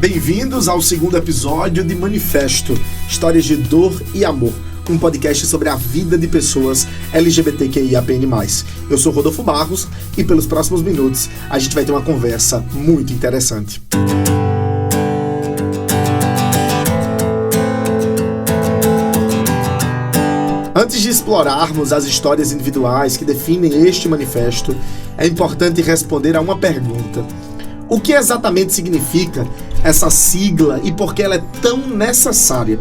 Bem-vindos ao segundo episódio de Manifesto, Histórias de Dor e Amor, um podcast sobre a vida de pessoas LGBTQIAPN+. Eu sou Rodolfo Barros e pelos próximos minutos a gente vai ter uma conversa muito interessante. Antes de explorarmos as histórias individuais que definem este manifesto, é importante responder a uma pergunta. O que exatamente significa essa sigla e por que ela é tão necessária?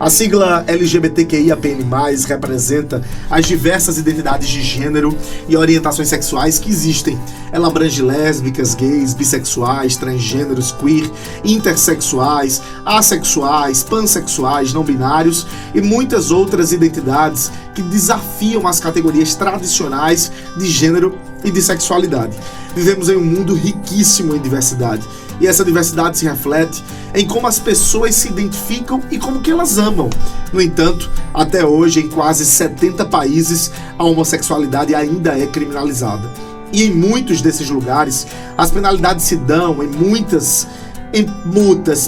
A sigla LGBTQIAPN+, representa as diversas identidades de gênero e orientações sexuais que existem. Ela abrange lésbicas, gays, bissexuais, transgêneros, queer, intersexuais, assexuais, pansexuais, não binários e muitas outras identidades que desafiam as categorias tradicionais de gênero e de sexualidade. Vivemos em um mundo riquíssimo em diversidade. E essa diversidade se reflete em como as pessoas se identificam e como que elas amam. No entanto, até hoje, em quase 70 países, a homossexualidade ainda é criminalizada. E em muitos desses lugares, as penalidades se dão em multas,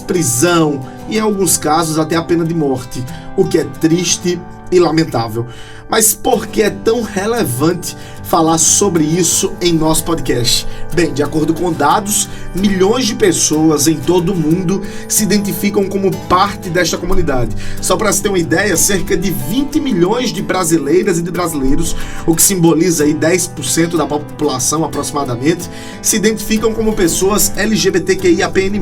prisão e, em alguns casos, até a pena de morte, o que é triste e lamentável. Mas por que é tão relevante falar sobre isso em nosso podcast? Bem, de acordo com dados, milhões de pessoas em todo o mundo se identificam como parte desta comunidade. Só para se ter uma ideia, cerca de 20 milhões de brasileiras e de brasileiros, o que simboliza aí 10% da população aproximadamente, se identificam como pessoas LGBTQIAPN+.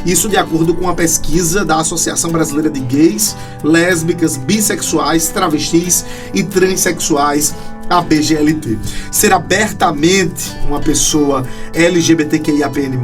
Isso de acordo com uma pesquisa da Associação Brasileira de Gays, Lésbicas, Bissexuais, Travestis e Transsexuais, a BGLT. Ser abertamente uma pessoa LGBTQIAPN+,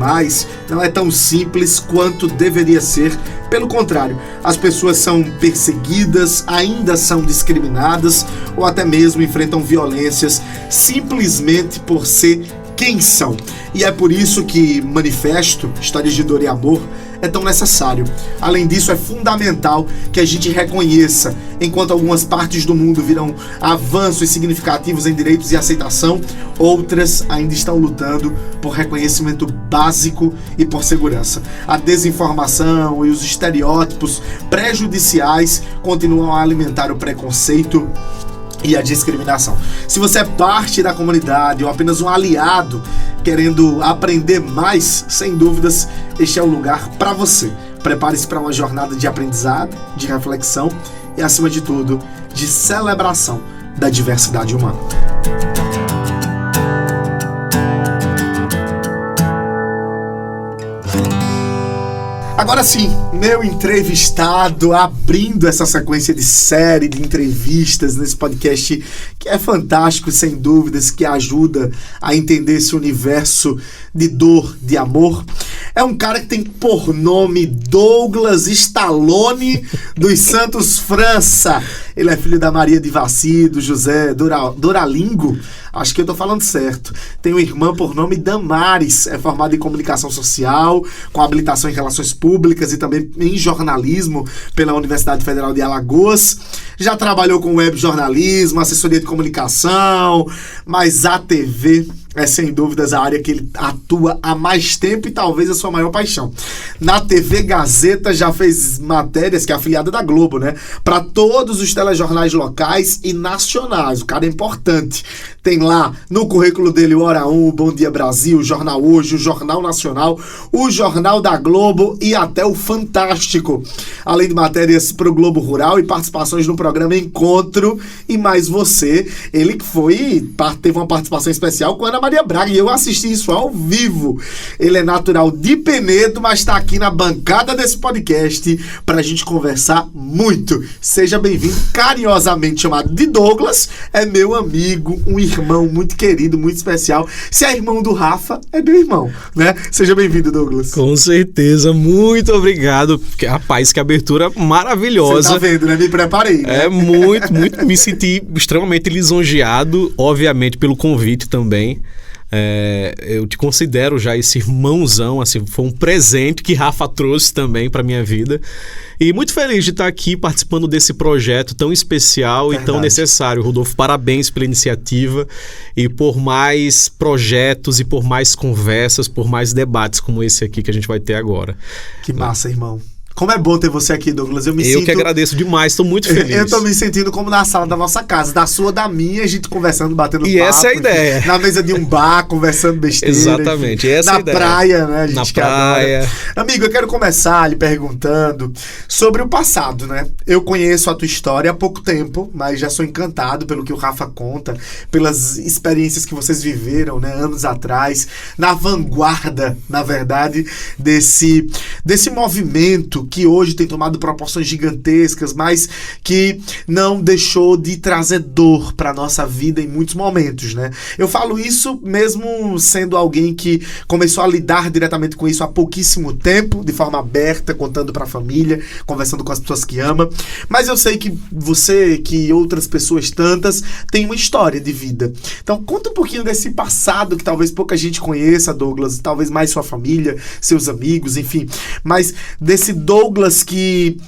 não é tão simples quanto deveria ser. Pelo contrário, as pessoas são perseguidas, ainda são discriminadas ou até mesmo enfrentam violências simplesmente por ser quem são. E é por isso que Manifesto, Histórias de Dor e Amor, é tão necessário. Além disso, é fundamental que a gente reconheça, enquanto algumas partes do mundo viram avanços significativos em direitos e aceitação, outras ainda estão lutando por reconhecimento básico e por segurança. A desinformação e os estereótipos prejudiciais continuam a alimentar o preconceito e a discriminação. Se você é parte da comunidade ou apenas um aliado querendo aprender mais, sem dúvidas, este é o lugar para você. Prepare-se para uma jornada de aprendizado, de reflexão e, acima de tudo, de celebração da diversidade humana. Agora sim, meu entrevistado, abrindo essa sequência de série de entrevistas nesse podcast que é fantástico, sem dúvidas, que ajuda a entender esse universo de dor, de amor. É um cara que tem por nome Douglas Stallone dos Santos França. Ele é filho da Maria de Vaci, do José Doralingo. Acho que eu tô falando certo. Tem uma irmã por nome Damares, é formada em comunicação social, com habilitação em relações públicas e também em jornalismo pela Universidade Federal de Alagoas. Já trabalhou com web jornalismo, assessoria de comunicação, mas a TV é sem dúvidas a área que ele atua há mais tempo e talvez a sua maior paixão. Na TV Gazeta já fez matérias, que é afiliada da Globo, né? Para todos os telejornais locais e nacionais. O cara é importante. Tem lá no currículo dele o Hora 1, o Bom Dia Brasil, o Jornal Hoje, o Jornal Nacional, o Jornal da Globo e até o Fantástico. Além de matérias para o Globo Rural e participações no programa Encontro e Mais Você. Ele que teve uma participação especial com a Ana Maria Braga e eu assisti isso ao vivo. Ele é natural de Penedo, mas está aqui na bancada desse podcast para a gente conversar muito. Seja bem-vindo, carinhosamente chamado de Douglas. É meu amigo, um irmão muito querido, muito especial. Se é irmão do Rafa, é meu irmão, né? Seja bem-vindo, Douglas. Com certeza, muito obrigado. Rapaz, que abertura maravilhosa. Você tá vendo, né? Me preparei, né? É muito, me senti extremamente lisonjeado, obviamente, pelo convite também. Eu te considero já esse irmãozão, assim, foi um presente que Rafa trouxe também para minha vida. E muito feliz de estar aqui participando desse projeto tão especial e tão necessário. Rodolfo, parabéns pela iniciativa e por mais projetos e por mais conversas, por mais debates como esse aqui que a gente vai ter agora. Que massa, irmão. Como é bom ter você aqui, Douglas. Eu que agradeço demais, estou muito feliz. Eu estou me sentindo como na sala da nossa casa, da sua, da minha, a gente conversando, batendo papo. E essa é a ideia. Na mesa de um bar, conversando besteira. Exatamente, essa é a ideia. Na praia, né? A gente na praia. Amigo, eu quero começar lhe perguntando sobre o passado, né? Eu conheço a tua história há pouco tempo, mas já sou encantado pelo que o Rafa conta, pelas experiências que vocês viveram, né? Anos atrás, na vanguarda, na verdade, desse movimento que hoje tem tomado proporções gigantescas, mas que não deixou de trazer dor para nossa vida em muitos momentos, né? Eu falo isso mesmo sendo alguém que começou a lidar diretamente com isso há pouquíssimo tempo, de forma aberta, contando para a família, conversando com as pessoas que ama, mas eu sei que você, que outras pessoas tantas, têm uma história de vida. Então conta um pouquinho desse passado que talvez pouca gente conheça, Douglas, talvez mais sua família, seus amigos, enfim, mas desse Douglas que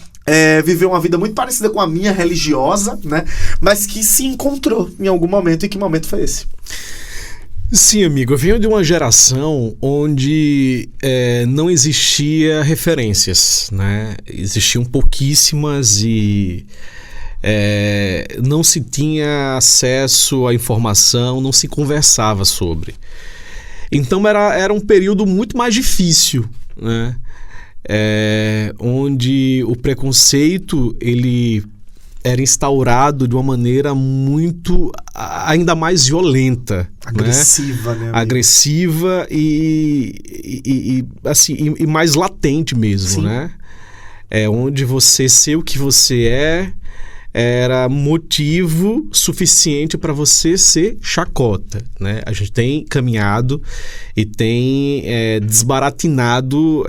viveu uma vida muito parecida com a minha, religiosa, né? Mas que se encontrou em algum momento. E que momento foi esse? Sim, amigo. Eu venho de uma geração onde não existia referências, né? Existiam pouquíssimas e não se tinha acesso à informação, não se conversava sobre. Então era um período muito mais difícil, né? Onde o preconceito ele era instaurado de uma maneira muito ainda mais violenta, agressiva, né? Agressiva e mais latente mesmo. Sim. Né? Onde você ser o que você era motivo suficiente para você ser chacota, né? A gente tem caminhado e tem desbaratinado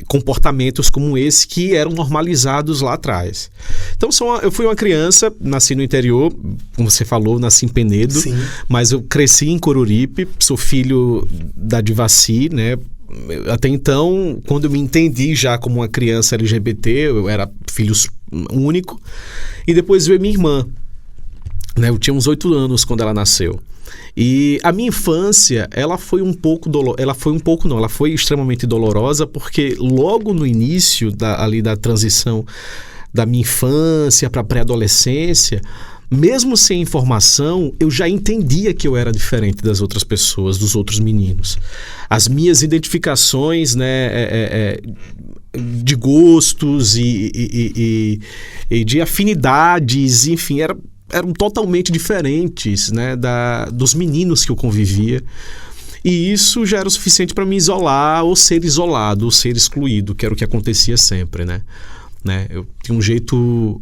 comportamentos como esse que eram normalizados lá atrás. Então eu fui uma criança, nasci no interior, como você falou, nasci em Penedo. Sim. Mas eu cresci em Coruripe, sou filho da Divaci, né? Até então, quando eu me entendi já como uma criança LGBT, eu era filho único, e depois veio minha irmã, né? Eu tinha uns 8 anos quando ela nasceu. E a minha infância, ela foi extremamente dolorosa, porque logo no início da transição da minha infância para a pré-adolescência, mesmo sem informação, eu já entendia que eu era diferente das outras pessoas, dos outros meninos. As minhas identificações, né, de gostos e de afinidades, enfim, eram totalmente diferentes, né, dos meninos que eu convivia. E isso já era o suficiente para me isolar, ou ser isolado, ou ser excluído, que era o que acontecia sempre, né? Eu tinha um jeito,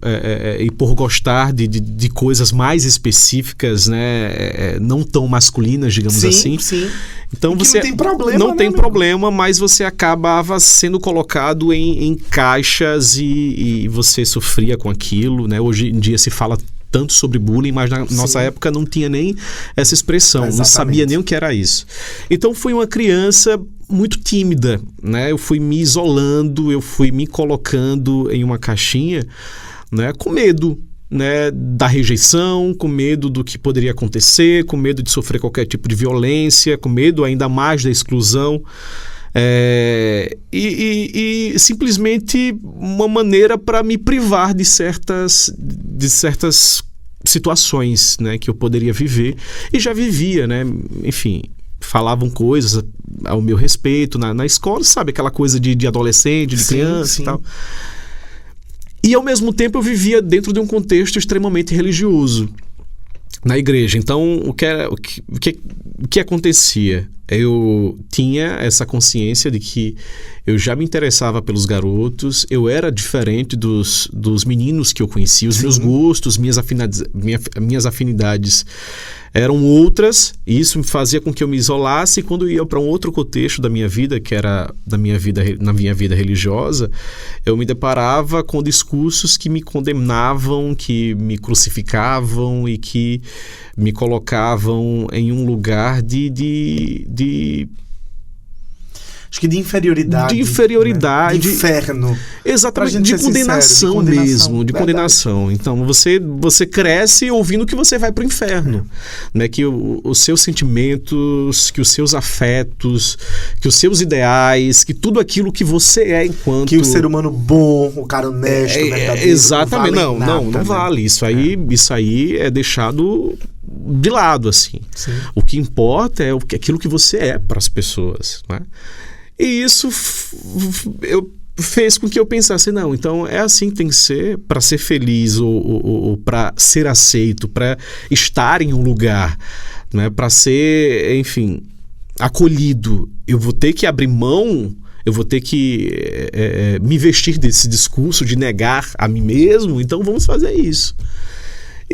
e por gostar de coisas mais específicas, né, não tão masculinas, digamos assim. Sim. Então você não tem problema, não tem problema, mas você acabava sendo colocado em caixas e você sofria com aquilo, né? Hoje em dia se fala tanto sobre bullying, mas na nossa época não tinha nem essa expressão. Exatamente. Não sabia nem o que era isso. Então fui uma criança muito tímida, né? Eu fui me isolando, eu fui me colocando em uma caixinha, né? Com medo, né? Da rejeição, com medo do que poderia acontecer, com medo de sofrer qualquer tipo de violência, com medo ainda mais da exclusão. E simplesmente uma maneira para me privar de certas situações, né, que eu poderia viver e já vivia, né? Enfim, falavam coisas ao meu respeito na escola, sabe, aquela coisa de adolescente, de criança e tal. E ao mesmo tempo eu vivia dentro de um contexto extremamente religioso na igreja. Então o que acontecia? eu tinha essa consciência de que eu já me interessava pelos garotos, eu era diferente dos meninos que eu conhecia, os meus gostos, minhas afinidades eram outras, e isso me fazia com que eu me isolasse, e quando eu ia para um outro contexto da minha vida, que era na minha vida religiosa, eu me deparava com discursos que me condenavam, que me crucificavam e que me colocavam em um lugar acho que de inferioridade. De inferioridade. Né? De inferno. Exatamente, de condenação mesmo, de condenação. Então, você cresce ouvindo que você vai para o inferno. Né? Que os seus sentimentos, que os seus afetos, que os seus ideais, que tudo aquilo que você é enquanto... Que o ser humano bom, o cara honesto, verdadeiro, exatamente, não nada, vale. Isso aí é deixado de lado, assim. Sim. O que importa é aquilo que você é para as pessoas, né? E isso fez com que eu pensasse, não, então é assim que tem que ser para ser feliz ou para ser aceito, para estar em um lugar, né? Para ser, enfim, acolhido. Eu vou ter que abrir mão, eu vou ter que me vestir desse discurso de negar a mim mesmo, então vamos fazer isso.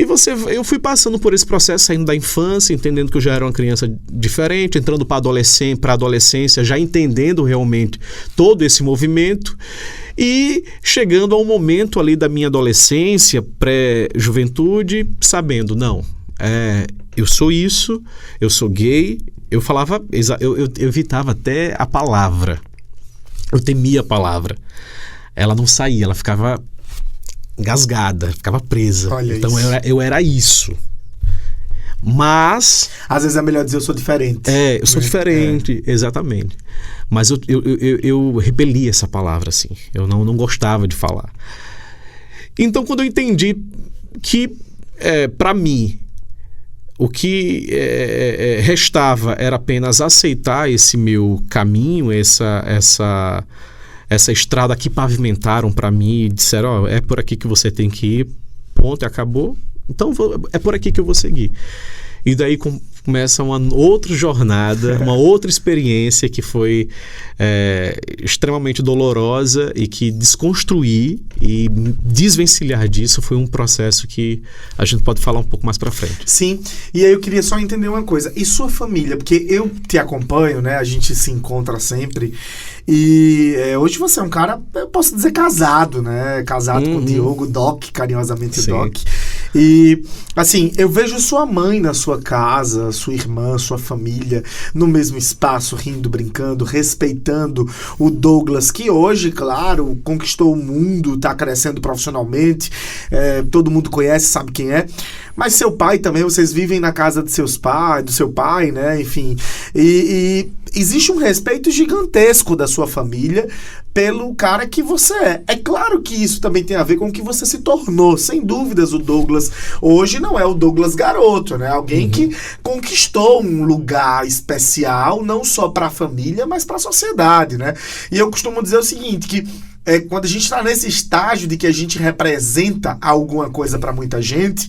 E eu fui passando por esse processo, saindo da infância, entendendo que eu já era uma criança diferente, entrando para a adolescência, já entendendo realmente todo esse movimento, e chegando a um momento ali da minha adolescência, pré-juventude, sabendo, não, eu sou isso, eu sou gay, eu falava, eu evitava até a palavra, eu temia a palavra, ela não saía, ela ficava engasgada, ficava presa. Olha, então isso. eu era isso. Mas... Às vezes é melhor dizer eu sou diferente. Eu sou diferente, exatamente. Mas eu repeli essa palavra, assim. Eu não gostava de falar. Então, quando eu entendi que, para mim, o que restava era apenas aceitar esse meu caminho, essa estrada que pavimentaram para mim e disseram, é por aqui que você tem que ir, ponto, acabou, então é por aqui que eu vou seguir. E daí começa uma outra jornada, uma outra experiência que foi extremamente dolorosa e que desconstruir e desvencilhar disso foi um processo que a gente pode falar um pouco mais pra frente. Sim, e aí eu queria só entender uma coisa, e sua família, porque eu te acompanho, né, a gente se encontra sempre, e hoje você é um cara, eu posso dizer casado, né, casado com o Diogo, Doc, carinhosamente Sim. Doc, e assim, eu vejo sua mãe na sua casa, sua irmã, sua família, no mesmo espaço, rindo, brincando, respeitando o Douglas, que hoje, claro, conquistou o mundo, tá crescendo profissionalmente, todo mundo conhece, sabe quem é, mas seu pai também, vocês vivem na casa do seu pai, né, enfim, e existe um respeito gigantesco da sua família pelo cara que você é. É claro que isso também tem a ver com o que você se tornou. Sem dúvidas, o Douglas hoje não é o Douglas garoto, né? Alguém que conquistou um lugar especial, não só para a família, mas para a sociedade, né? E eu costumo dizer o seguinte, que quando a gente está nesse estágio de que a gente representa alguma coisa para muita gente,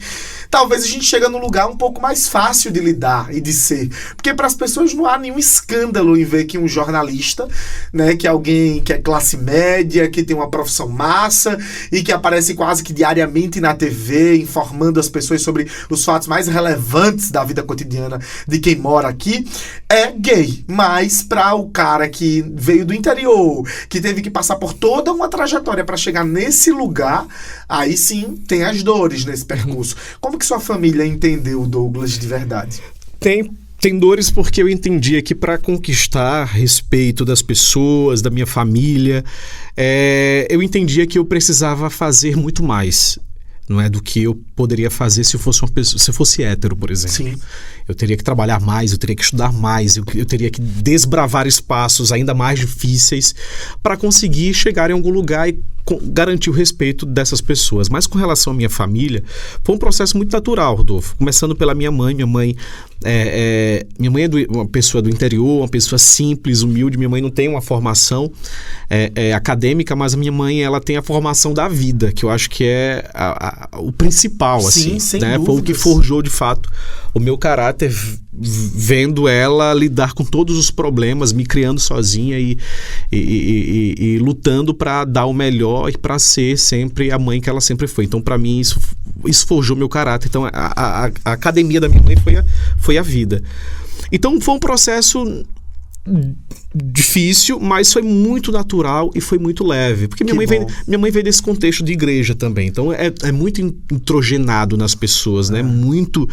talvez a gente chega num lugar um pouco mais fácil de lidar e de ser. Porque para as pessoas não há nenhum escândalo em ver que um jornalista, né, que é alguém que é classe média, que tem uma profissão massa e que aparece quase que diariamente na TV, informando as pessoas sobre os fatos mais relevantes da vida cotidiana de quem mora aqui, é gay. Mas para o cara que veio do interior, que teve que passar por toda uma trajetória para chegar nesse lugar, aí sim tem as dores nesse percurso. Como que sua família entendeu o Douglas de verdade? Tem dores porque eu entendia que para conquistar respeito das pessoas, da minha família, eu entendia que eu precisava fazer muito mais, não é, do que eu poderia fazer se eu fosse uma pessoa, se eu fosse hétero, por exemplo. Sim. Eu teria que trabalhar mais, eu teria que estudar mais, eu teria que desbravar espaços ainda mais difíceis para conseguir chegar em algum lugar e garantir o respeito dessas pessoas. Mas com relação à minha família, foi um processo muito natural, Rodolfo. Começando pela minha mãe. Minha mãe é uma pessoa do interior, uma pessoa simples, humilde. Minha mãe não tem uma formação acadêmica, mas a minha mãe, ela tem a formação da vida, que eu acho que é o principal, Sim, assim, sem né? dúvidas. Foi o que forjou, de fato, o meu caráter, vendo ela lidar com todos os problemas, me criando sozinha e lutando para dar o melhor e para ser sempre a mãe que ela sempre foi. Então, para mim, isso forjou meu caráter. Então, a academia da minha mãe foi a vida. Então, foi um processo difícil, mas foi muito natural e foi muito leve, porque minha mãe veio desse contexto de igreja também, então é muito introgenado nas pessoas, né? Muito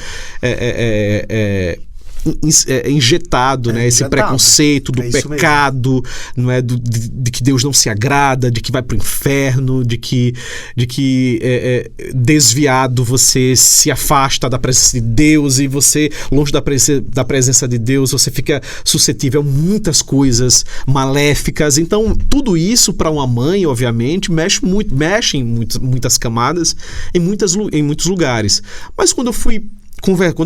injetado, né? Esse preconceito do pecado, não é? De que Deus não se agrada, de que vai para o inferno, de que desviado você se afasta da presença de Deus, e você, longe da presença de Deus, você fica suscetível a muitas coisas maléficas. Então, tudo isso para uma mãe, obviamente, mexe em muitas camadas, em muitos lugares. Mas quando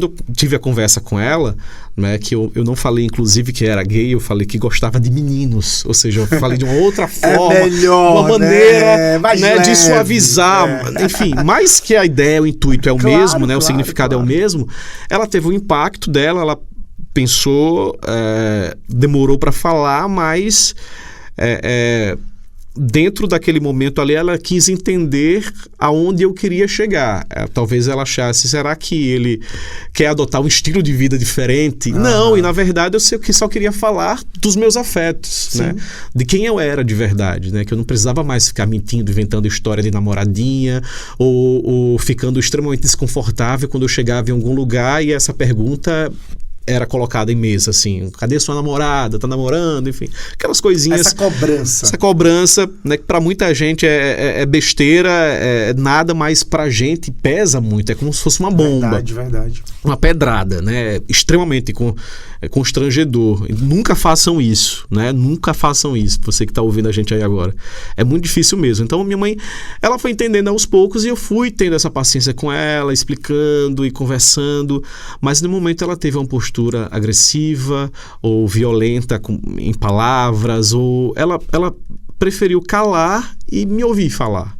eu tive a conversa com ela, né, que eu não falei, inclusive, que era gay, eu falei que gostava de meninos. Ou seja, eu falei de uma outra forma, melhor, uma maneira, né, de suavizar. Enfim, mais que a ideia, o intuito é o mesmo, né, o significado é o mesmo. Ela teve o impacto dela, ela pensou, demorou para falar, mas dentro daquele momento ali, ela quis entender aonde eu queria chegar. Talvez ela achasse, será que ele quer adotar um estilo de vida diferente? Não, e na verdade eu só queria falar dos meus afetos, né? De quem eu era de verdade, né? Que eu não precisava mais ficar mentindo, inventando história de namoradinha, ou ficando extremamente desconfortável quando eu chegava em algum lugar e essa pergunta era colocada em mesa, assim, cadê sua namorada? Tá namorando? Enfim, aquelas coisinhas. Essa cobrança, né, que pra muita gente é besteira, é nada, mas pra gente pesa muito, é como se fosse uma bomba. Verdade. Uma pedrada, né, extremamente constrangedor. Nunca façam isso, né, nunca façam isso, você que tá ouvindo a gente aí agora. É muito difícil mesmo. Então, minha mãe, ela foi entendendo aos poucos e eu fui tendo essa paciência com ela, explicando e conversando, mas no momento ela teve uma postura agressiva ou violenta em palavras, ou ela preferiu calar e me ouvir falar.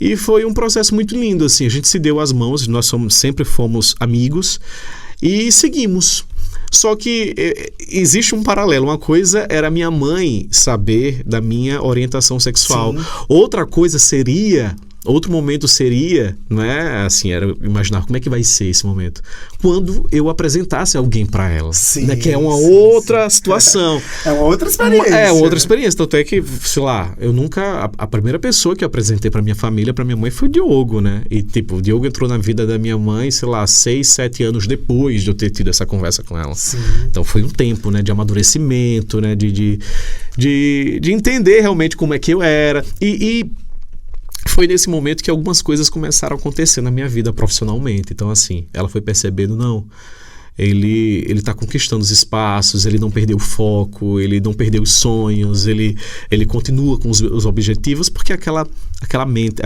E foi um processo muito lindo, assim, a gente se deu as mãos, nós sempre fomos amigos e seguimos. Só que existe um paralelo. Uma coisa era minha mãe saber da minha orientação sexual. Sim. Outro momento seria, né, assim, era imaginar como é que vai ser esse momento quando eu apresentasse alguém para ela, né, que é uma outra situação. É uma outra experiência. É outra experiência, tanto é que, sei lá, eu nunca... A primeira pessoa que eu apresentei para minha família, para minha mãe, foi o Diogo, né? E, tipo, o Diogo entrou na vida da minha mãe, sei lá, 6, 7 anos depois de eu ter tido essa conversa com ela. Sim. Então foi um tempo, né, de amadurecimento, né, de entender realmente como é que eu era. E foi nesse momento que algumas coisas começaram a acontecer na minha vida profissionalmente. Então, assim, ela foi percebendo, não, ele tá conquistando os espaços, ele não perdeu o foco, ele não perdeu os sonhos, ele continua com os objetivos, porque aquela mente,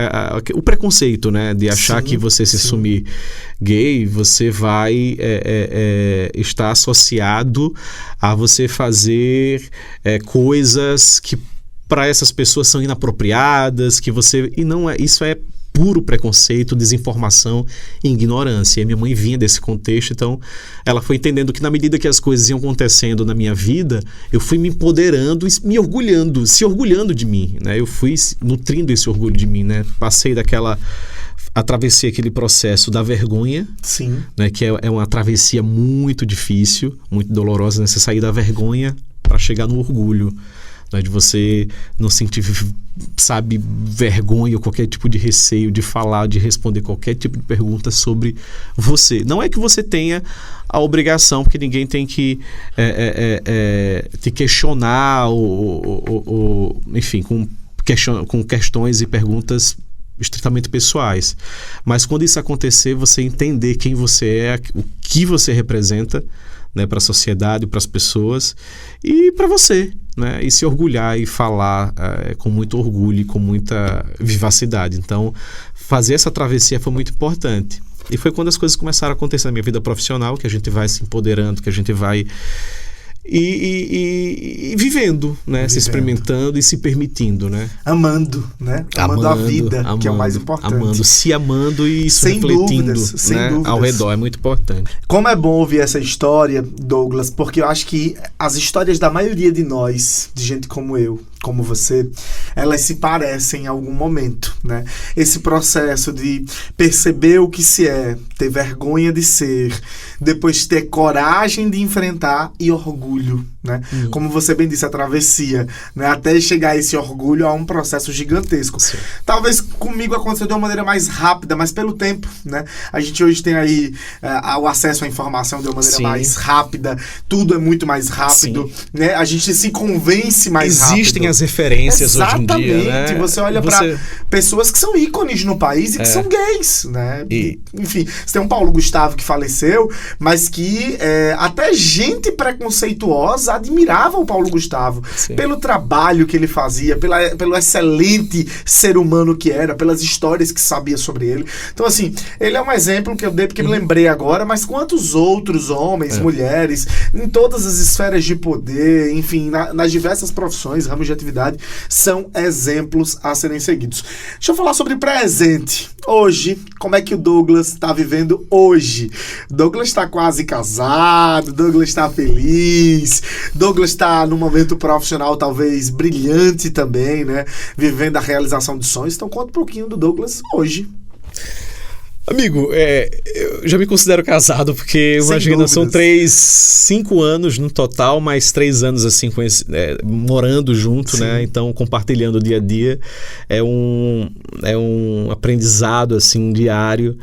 o preconceito, né, de achar que você se assumir gay, você vai estar associado a você fazer coisas que para essas pessoas são inapropriadas, e não é, isso é puro preconceito, desinformação e ignorância. E minha mãe vinha desse contexto, então ela foi entendendo que na medida que as coisas iam acontecendo na minha vida, eu fui me empoderando e se orgulhando de mim, né? Eu fui nutrindo esse orgulho de mim, né? Atravessei aquele processo da vergonha, sim, né? Que é uma travessia muito difícil, muito dolorosa, né? Você sair da vergonha para chegar no orgulho, de você não sentir, sabe, vergonha ou qualquer tipo de receio de falar, de responder qualquer tipo de pergunta sobre você. Não é que você tenha a obrigação, porque ninguém tem que te questionar ou enfim, com questões e perguntas estritamente pessoais. Mas quando isso acontecer, você entender quem você é, o que você representa, né, para a sociedade, para as pessoas e para você, né, e se orgulhar e falar com muito orgulho e com muita vivacidade. Então, fazer essa travessia foi muito importante. E foi quando as coisas começaram a acontecer na minha vida profissional, que a gente vai se empoderando, que a gente vai e vivendo, né? Se experimentando e se permitindo, né? Amando, né? Amando a vida, que é o mais importante. Amando, se amando e isso sem refletindo, dúvidas, sem né? dúvidas. Ao redor, é muito importante. Como é bom ouvir essa história, Douglas, porque eu acho que as histórias da maioria de nós, de gente como eu, como você, elas se parecem em algum momento, né? Esse processo de perceber o que se é, ter vergonha de ser, depois ter coragem de enfrentar e orgulho, né? Como você bem disse, a travessia, né? Até chegar a esse orgulho, há um processo gigantesco. Sim. Talvez comigo aconteceu de uma maneira mais rápida, mas pelo tempo, né? A gente hoje tem aí o acesso à informação de uma maneira mais rápida, tudo é muito mais rápido, né? A gente se convence mais rápido. Existem as referências hoje em dia, né? Exatamente. Você olha para pessoas que são ícones no país e que são gays, né? Enfim, você tem um Paulo Gustavo que faleceu, mas que até gente preconceituosa admirava o Paulo Gustavo pelo trabalho que ele fazia, pelo excelente ser humano que era, pelas histórias que sabia sobre ele. Então, assim, ele é um exemplo que eu dei porque me lembrei agora, mas quantos outros homens, mulheres, em todas as esferas de poder, enfim, nas diversas profissões, ramos de atividade, são exemplos a serem seguidos. Deixa eu falar sobre presente. Hoje, como é que o Douglas está vivendo hoje? Douglas está quase casado, Douglas está feliz, Douglas está num momento profissional talvez brilhante também, né? Vivendo a realização de sonhos. Então conta um pouquinho do Douglas hoje. Amigo, eu já me considero casado, porque imagina, são 5 anos no total, mais 3 anos assim, morando junto, né? Então, compartilhando o dia a dia. É um aprendizado assim, diário.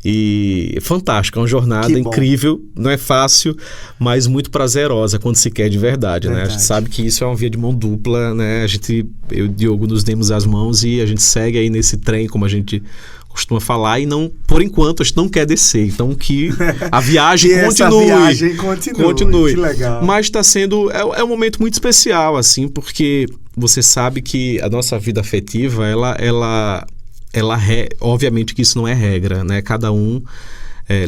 E fantástico, é uma jornada incrível, não é fácil, mas muito prazerosa quando se quer de verdade, né? A gente sabe que isso é uma via de mão dupla, né? Eu e o Diogo nos demos as mãos e a gente segue aí nesse trem, como a gente costuma falar, e não, por enquanto, a gente não quer descer. Então, que a viagem continue. Essa viagem continue. Que legal. Mas está sendo... É um momento muito especial, assim, porque você sabe que a nossa vida afetiva, obviamente que isso não é regra, né? Cada um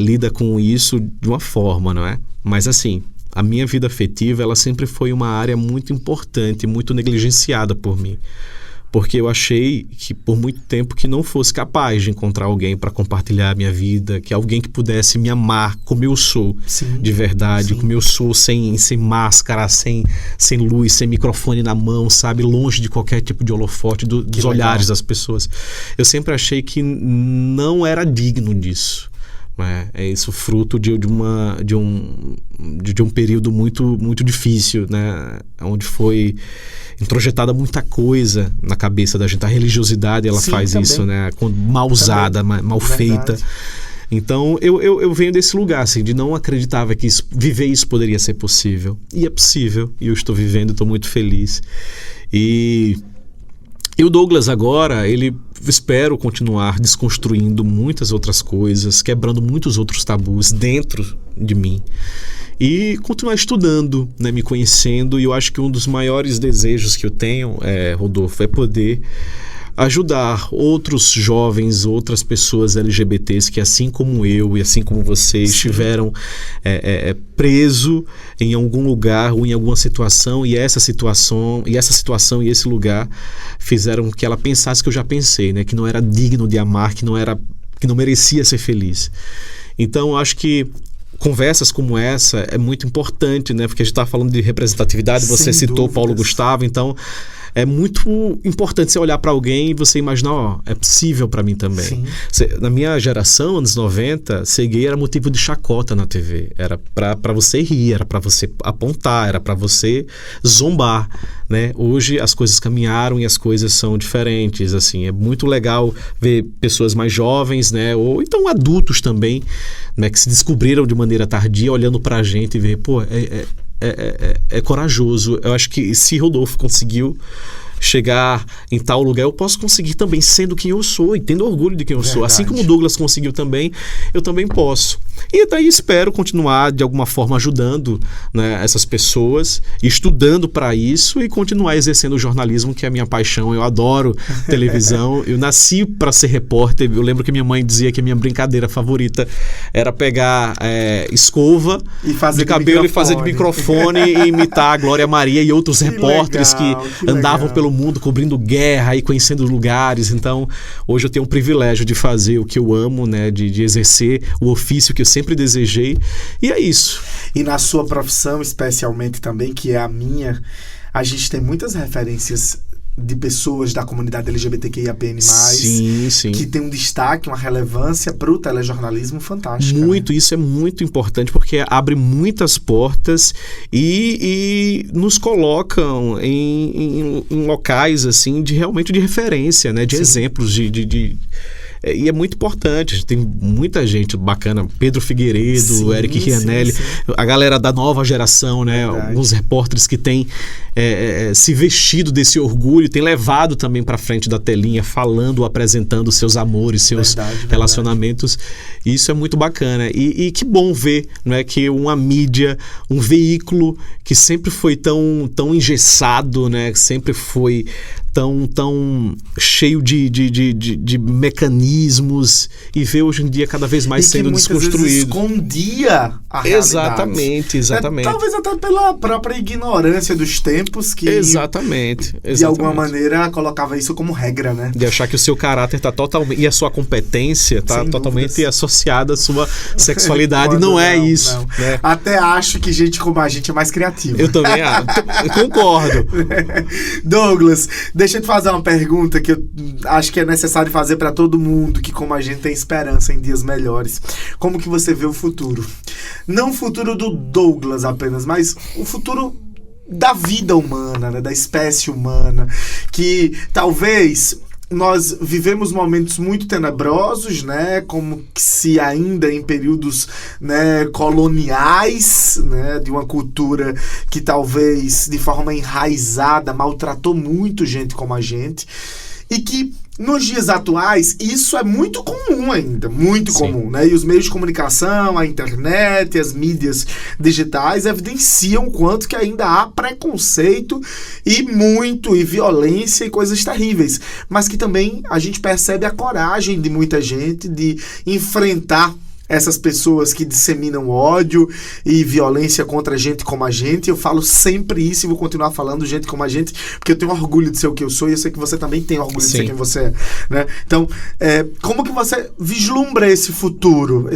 lida com isso de uma forma, não é? Mas, assim, a minha vida afetiva, ela sempre foi uma área muito importante, muito negligenciada por mim. Porque eu achei que por muito tempo que não fosse capaz de encontrar alguém para compartilhar a minha vida, que alguém que pudesse me amar como eu sou, de verdade, como eu sou, sem máscara, sem luz, sem microfone na mão, sabe? Longe de qualquer tipo de holofote, dos olhares das pessoas. Eu sempre achei que não era digno disso. É isso fruto de um período muito, muito difícil, né? Onde foi introjetada muita coisa na cabeça da gente. A religiosidade, ela faz também isso, né? Mal usada, mal feita. Então, eu venho desse lugar, assim, de não acreditar que viver isso poderia ser possível. E é possível, e eu estou vivendo, estou muito feliz. E o Douglas agora, espero continuar desconstruindo muitas outras coisas, quebrando muitos outros tabus dentro de mim e continuar estudando, né, me conhecendo. E eu acho que um dos maiores desejos que eu tenho, Rodolfo, é poder ajudar outros jovens, outras pessoas LGBTs que, assim como eu e assim como você, estiveram preso em algum lugar ou em alguma situação, e essa situação e esse lugar fizeram que ela pensasse que eu já pensei, né? Que não era digno de amar, que não merecia ser feliz. Então, eu acho que conversas como essa é muito importante, né? Porque a gente está falando de representatividade, você citou Paulo Gustavo, então é muito importante você olhar para alguém e você imaginar, é possível para mim também. Na minha geração, anos 90, ser gay era motivo de chacota na TV. Era para você rir, era para você apontar, era para você zombar, né? Hoje as coisas caminharam e as coisas são diferentes, assim. É muito legal ver pessoas mais jovens, né? Ou então adultos também, né? Que se descobriram de maneira tardia, olhando para a gente e ver, é corajoso. Eu acho que se Rodolfo conseguiu chegar em tal lugar, eu posso conseguir também sendo quem eu sou e tendo orgulho de quem eu sou. Assim como o Douglas conseguiu também, eu também posso. E daí espero continuar de alguma forma ajudando, né, essas pessoas, estudando para isso e continuar exercendo o jornalismo, que é a minha paixão. Eu adoro televisão, eu nasci para ser repórter. Eu lembro que minha mãe dizia que a minha brincadeira favorita era pegar escova de cabelo e fazer de microfone e imitar a Glória Maria e outros repórteres que andavam pelo mundo cobrindo guerra e conhecendo lugares. Então, hoje eu tenho o privilégio de fazer o que eu amo, né, de exercer o ofício que eu sempre desejei, e é isso. E na sua profissão, especialmente também, que é a minha, a gente tem muitas referências de pessoas da comunidade LGBTQIAPN+, sim. que tem um destaque, uma relevância para o telejornalismo fantástica. Muito, né? Isso é muito importante, porque abre muitas portas e nos colocam em locais assim, realmente de referência, né? De exemplos, e é muito importante, tem muita gente bacana, Pedro Figueiredo, Eric Rianelli, a galera da nova geração, né? Alguns repórteres que têm se vestido desse orgulho, têm levado também para frente da telinha, falando, apresentando seus amores, seus relacionamentos. Isso é muito bacana. E que bom ver, né, que uma mídia, um veículo que sempre foi tão engessado, né, que sempre foi tão cheio de mecanismos, e vê hoje em dia cada vez mais sendo desconstruído. Vezes escondia a realidade. Exatamente. Talvez até pela própria ignorância dos tempos que de alguma maneira colocava isso como regra, né? De achar que o seu caráter está totalmente, e a sua competência está totalmente associada à sua sexualidade. Não é isso. Não. Né? Até acho que gente como a gente é mais criativa. Eu também concordo. Douglas, deixa eu te fazer uma pergunta que eu acho que é necessário fazer para todo mundo que, como a gente, tem esperança em dias melhores. Como que você vê o futuro? Não o futuro do Douglas apenas, mas o futuro da vida humana, né? Da espécie humana, que talvez nós vivemos momentos muito tenebrosos, né, como se ainda em períodos, né, coloniais, né, de uma cultura que talvez de forma enraizada maltratou muito gente como a gente, e que nos dias atuais, isso é muito comum ainda, muito comum, né? E os meios de comunicação, a internet, as mídias digitais evidenciam o quanto que ainda há preconceito e violência e coisas terríveis. Mas que também a gente percebe a coragem de muita gente de enfrentar essas pessoas que disseminam ódio e violência contra gente como a gente. Eu falo sempre isso e vou continuar falando gente como a gente, porque eu tenho orgulho de ser o que eu sou e eu sei que você também tem orgulho de ser quem você é, né? Então, como que você vislumbra esse futuro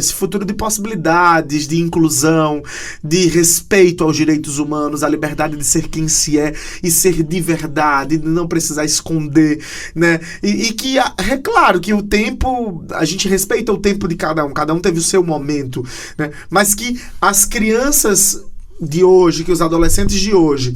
de possibilidades, de inclusão, de respeito aos direitos humanos, a liberdade de ser quem se é e ser de verdade, de não precisar esconder, né? E que, é claro que o tempo, a gente respeita o tempo de cada um teve o seu momento, né? Mas que as crianças de hoje, que os adolescentes de hoje,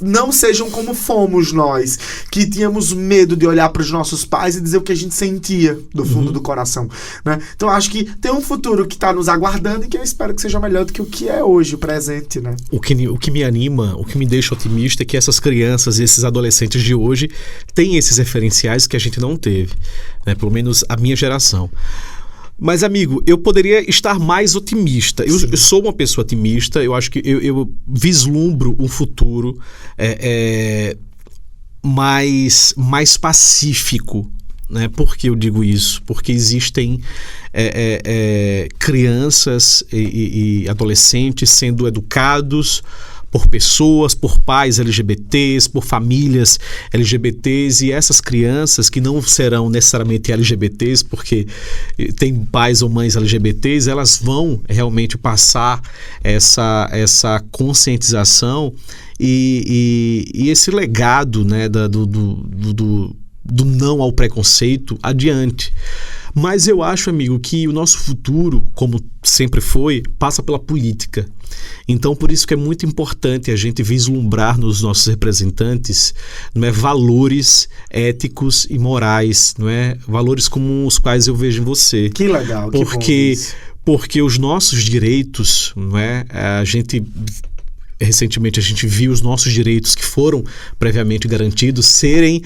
não sejam como fomos nós, que tínhamos medo de olhar para os nossos pais e dizer o que a gente sentia do fundo do coração, né? Então acho que tem um futuro que está nos aguardando e que eu espero que seja melhor do que o que é hoje, o presente, né? O que me anima, o que me deixa otimista é que essas crianças e esses adolescentes de hoje têm esses referenciais que a gente não teve, né? Pelo menos a minha geração. Mas, amigo, eu poderia estar mais otimista. Eu sou uma pessoa otimista. Eu acho que eu vislumbro um futuro mais pacífico, né? Por que eu digo isso? Porque existem crianças e adolescentes sendo educados por pessoas, por pais LGBTs, por famílias LGBTs, e essas crianças que não serão necessariamente LGBTs, porque tem pais ou mães LGBTs, elas vão realmente passar essa conscientização e esse legado, né, do não ao preconceito adiante. Mas eu acho, amigo, que o nosso futuro, como sempre foi, passa pela política. Então, por isso que é muito importante a gente vislumbrar nos nossos representantes, não é, valores éticos e morais, não é? Valores como os quais eu vejo em você. Que legal, porque os nossos direitos, não é? A gente recentemente a gente viu os nossos direitos que foram previamente garantidos serem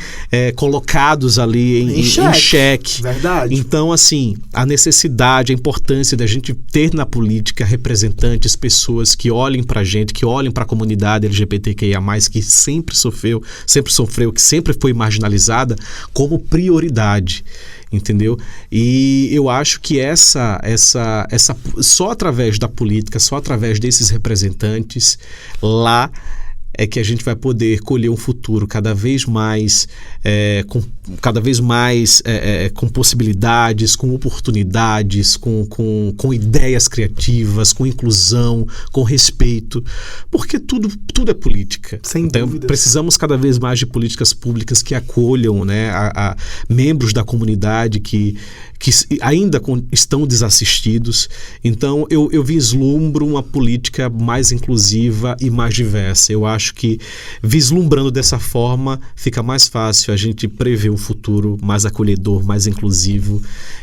colocados ali em xeque. Verdade. Então, assim, a necessidade, a importância da gente ter na política representantes, pessoas que olhem pra gente, que olhem pra comunidade LGBTQIA+, que sempre sofreu, que sempre foi marginalizada, como prioridade. Entendeu? E eu acho que essa só através da política, só através desses representantes lá é que a gente vai poder colher um futuro cada vez mais com possibilidades, com oportunidades, com ideias criativas, com inclusão, com respeito, porque tudo é política. Sem então, dúvidas. precisamos cada vez mais de políticas públicas que acolham, né, a membros da comunidade que ainda estão desassistidos. Então, eu vislumbro uma política mais inclusiva e mais diversa. Eu acho que, vislumbrando dessa forma, fica mais fácil a gente prever um futuro mais acolhedor, mais inclusivo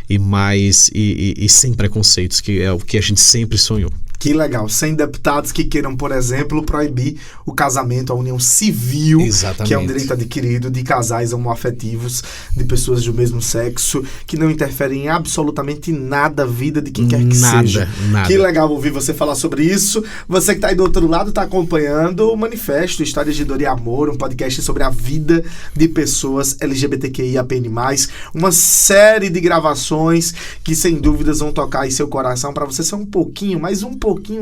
e sem preconceitos, que é o que a gente sempre sonhou. Que legal. Sem deputados que queiram, por exemplo, proibir o casamento, a união civil, Exatamente. que é um direito adquirido de casais homoafetivos, de pessoas do mesmo sexo, que não interferem em absolutamente nada a vida de quem quer que seja. Nada. Que legal ouvir você falar sobre isso. Você que está aí do outro lado está acompanhando o Manifesto, Histórias de Dor e Amor, um podcast sobre a vida de pessoas LGBTQIAPN+, uma série de gravações que sem dúvidas vão tocar em seu coração para você ser um pouquinho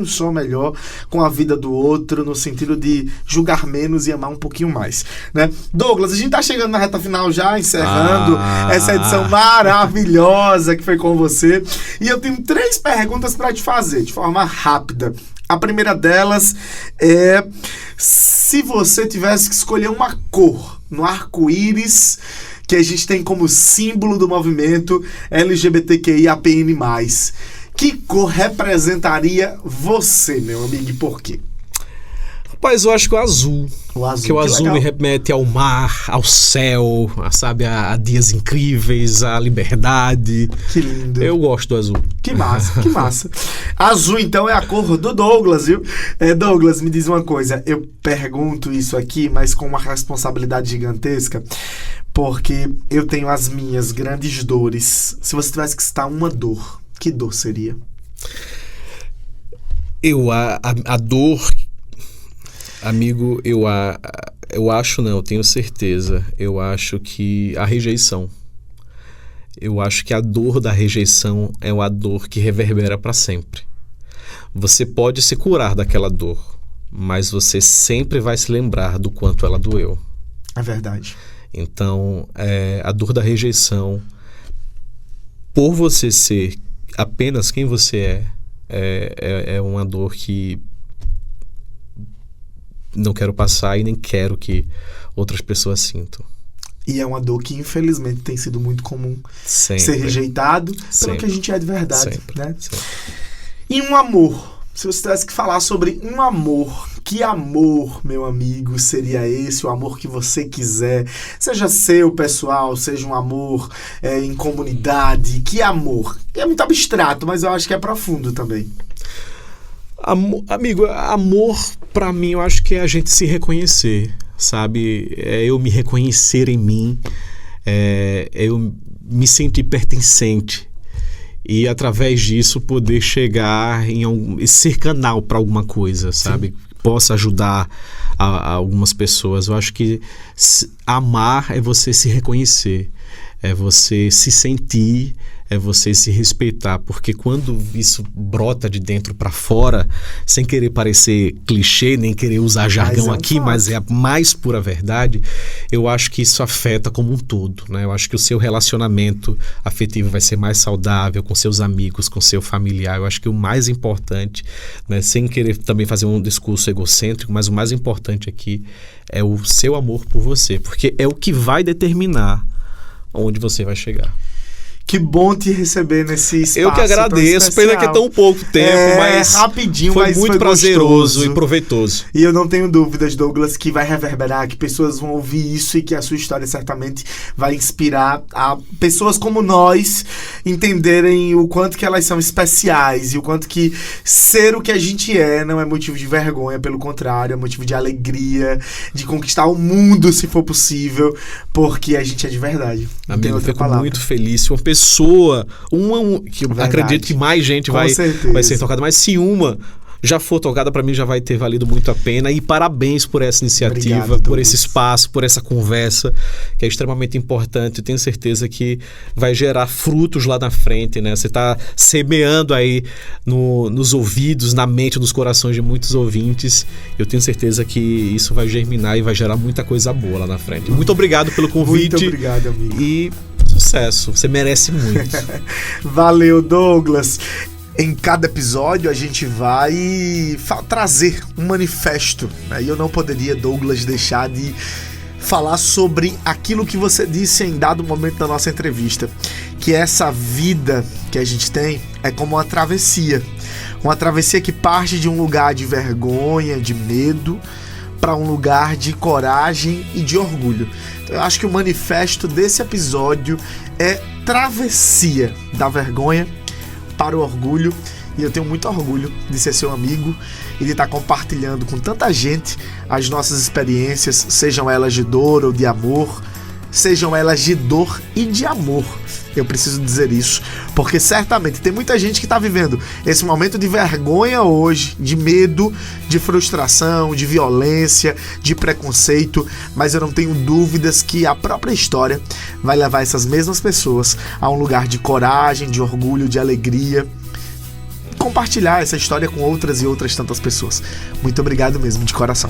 só melhor com a vida do outro, no sentido de julgar menos e amar um pouquinho mais, né? Douglas, a gente tá chegando na reta final já, encerrando essa edição maravilhosa que foi com você, e eu tenho 3 perguntas para te fazer, de forma rápida. A primeira delas é: se você tivesse que escolher uma cor no arco-íris que a gente tem como símbolo do movimento LGBTQIAPN+, que cor representaria você, meu amigo, e por quê? Rapaz, eu acho que o azul. Porque o azul me remete ao mar, ao céu, sabe, a dias incríveis, a liberdade. Que lindo. Eu gosto do azul. Que massa, que massa. Azul, então, é a cor do Douglas, viu? Douglas, me diz uma coisa. Eu pergunto isso aqui, mas com uma responsabilidade gigantesca, porque eu tenho as minhas grandes dores. Se você tivesse que citar uma dor, que dor seria? A dor, amigo, eu acho, não, eu tenho certeza. Eu acho que a rejeição. Eu acho que a dor da rejeição é uma dor que reverbera para sempre. Você pode se curar daquela dor, mas você sempre vai se lembrar do quanto ela doeu. É verdade. Então, a dor da rejeição, por você ser apenas quem você é uma dor que não quero passar e nem quero que outras pessoas sintam. E é uma dor que, infelizmente, tem sido muito comum. Sempre. Ser rejeitado pelo Sempre. que a gente é de verdade. Sempre. Né? Sempre. E um amor. Se você tivesse que falar sobre um amor, que amor, meu amigo, seria esse? O amor que você quiser. Seja seu, pessoal, seja um amor em comunidade. Que amor? É muito abstrato, mas eu acho que é profundo também. Amigo, amor, pra mim, eu acho que é a gente se reconhecer, sabe? É eu me reconhecer em mim, eu me sentir pertencente. E através disso poder chegar ser canal para alguma coisa, sabe? Sim. Possa ajudar a algumas pessoas. Eu acho que amar é você se reconhecer, é você se sentir, é você se respeitar, porque quando isso brota de dentro para fora, sem querer parecer clichê, nem querer usar jargão aqui, mas é a mais pura verdade, eu acho que isso afeta como um todo, né? Eu acho que o seu relacionamento afetivo vai ser mais saudável com seus amigos, com seu familiar. Eu acho que o mais importante, né, sem querer também fazer um discurso egocêntrico, mas o mais importante aqui é o seu amor por você, porque é o que vai determinar onde você vai chegar. Que bom te receber nesse espaço. Eu que agradeço, pena que é tão pouco tempo, mas rapidinho, foi mas muito prazeroso e proveitoso. E eu não tenho dúvidas, Douglas, que vai reverberar, que pessoas vão ouvir isso e que a sua história certamente vai inspirar a pessoas como nós entenderem o quanto que elas são especiais e o quanto que ser o que a gente é não é motivo de vergonha, pelo contrário, é motivo de alegria, de conquistar o mundo se for possível, porque a gente é de verdade. Amigo, eu fico muito feliz. Se uma pessoa, que eu acredito que mais gente vai ser tocada, mas se uma já for tocada, para mim já vai ter valido muito a pena. E parabéns por essa iniciativa, obrigado, por esse espaço, por essa conversa, que é extremamente importante. Eu tenho certeza que vai gerar frutos lá na frente, né? Você está semeando aí nos ouvidos, na mente, nos corações de muitos ouvintes. Eu tenho certeza que isso vai germinar e vai gerar muita coisa boa lá na frente. Muito obrigado pelo convite. Muito obrigado, amigo. E sucesso, você merece muito. Valeu, Douglas. Em cada episódio a gente vai trazer um manifesto, né? E eu não poderia, Douglas, deixar de falar sobre aquilo que você disse em dado momento da nossa entrevista, que essa vida que a gente tem é como uma travessia que parte de um lugar de vergonha, de medo, para um lugar de coragem e de orgulho. Então, eu acho que o manifesto desse episódio é travessia da vergonha para o orgulho, e eu tenho muito orgulho de ser seu amigo e de estar compartilhando com tanta gente as nossas experiências, sejam elas de dor ou de amor, sejam elas de dor e de amor. Eu preciso dizer isso, porque certamente tem muita gente que está vivendo esse momento de vergonha hoje, de medo, de frustração, de violência, de preconceito, mas eu não tenho dúvidas que a própria história vai levar essas mesmas pessoas a um lugar de coragem, de orgulho, de alegria, compartilhar essa história com outras e outras tantas pessoas. Muito obrigado mesmo, de coração.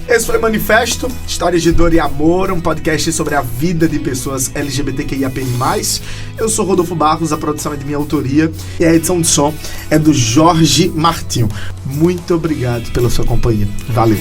Esse foi o Manifesto, Histórias de Dor e Amor, um podcast sobre a vida de pessoas LGBTQIAP+. Eu sou Rodolfo Barros, a produção é de minha autoria e a edição de som é do Jorge Martinho. Muito obrigado pela sua companhia. Valeu!